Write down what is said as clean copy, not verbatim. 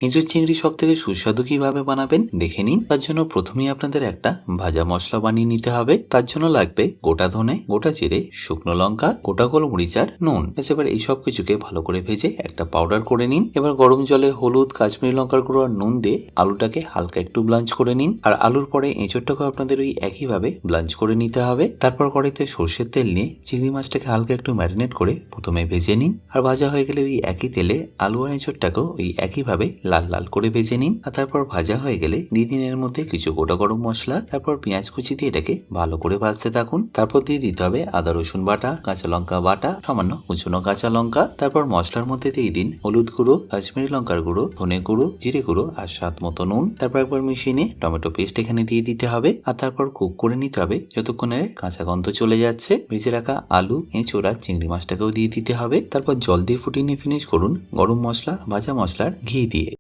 এঁচোড় চিংড়ি সব থেকে সুস্বাদু কিভাবে বানাবেন দেখে নিন। তার জন্য প্রথমেই আপনাদের একটা ভাজা মশলা বানিয়ে নিতে হবে। তার জন্য লাগবে গোটা ধনে, গোটা জিরে, শুকনো লঙ্কা, গোটা গোলমরিচ আর নুন। এবার এই সব কিছুকে ভালো করে ভেজে একটা পাউডার করে নিন। এবার গরম জলে হলুদ, কাশ্মীরি লঙ্কার গুঁড়ো আর নুন দিয়ে আলুটাকে হালকা একটু ব্লাঞ্চ করে নিন। আর আলুর পরে এঁচোড়টাকে আপনাদের ওই একইভাবে ব্লাঞ্চ করে নিতে হবে। তারপর কড়াইতে সর্ষের তেল নিয়ে চিংড়ি মাছটাকে হালকা একটু ম্যারিনেট করে প্রথমে ভেজে নিন। আর ভাজা হয়ে গেলে ওই একই তেলে আলু আর এঁচোড়টাকেও ওই একইভাবে লাল লাল করে ভেজে নিন। আর তারপর ভাজা হয়ে গেলে দিয়ে দিন এর মধ্যে কিছু গোটা গরম মশলা। তারপর পেঁয়াজ কুচি দিয়ে এটাকে ভালো করে ভাজতে থাকুন। তারপর দিয়ে দিতে হবে আদা রসুন বাটা, কাঁচা লঙ্কা বাটা, সামান্য কুচনো কাঁচা লঙ্কা। তারপর মশলার মধ্যে দিয়ে দিন হলুদ গুঁড়ো, কাশ্মীরি লঙ্কার গুঁড়ো, ধনে গুঁড়ো, জিরে গুঁড়ো আর স্বাদ মতো নুন। তারপর একবার মিশিয়ে নিয়ে টমেটো পেস্ট এখানে দিয়ে দিতে হবে। আর তারপর কুক করে নিতে হবে যতক্ষণে কাঁচা গন্ধ চলে যাচ্ছে। ভেজে রাখা আলু, এঁচোড় আর চিংড়ি মাছটাকেও দিয়ে দিতে হবে। তারপর জল দিয়ে ফুটিয়ে নিয়ে ফিনিশ করুন গরম মশলা, ভাজা মশলার ঘি দিয়ে।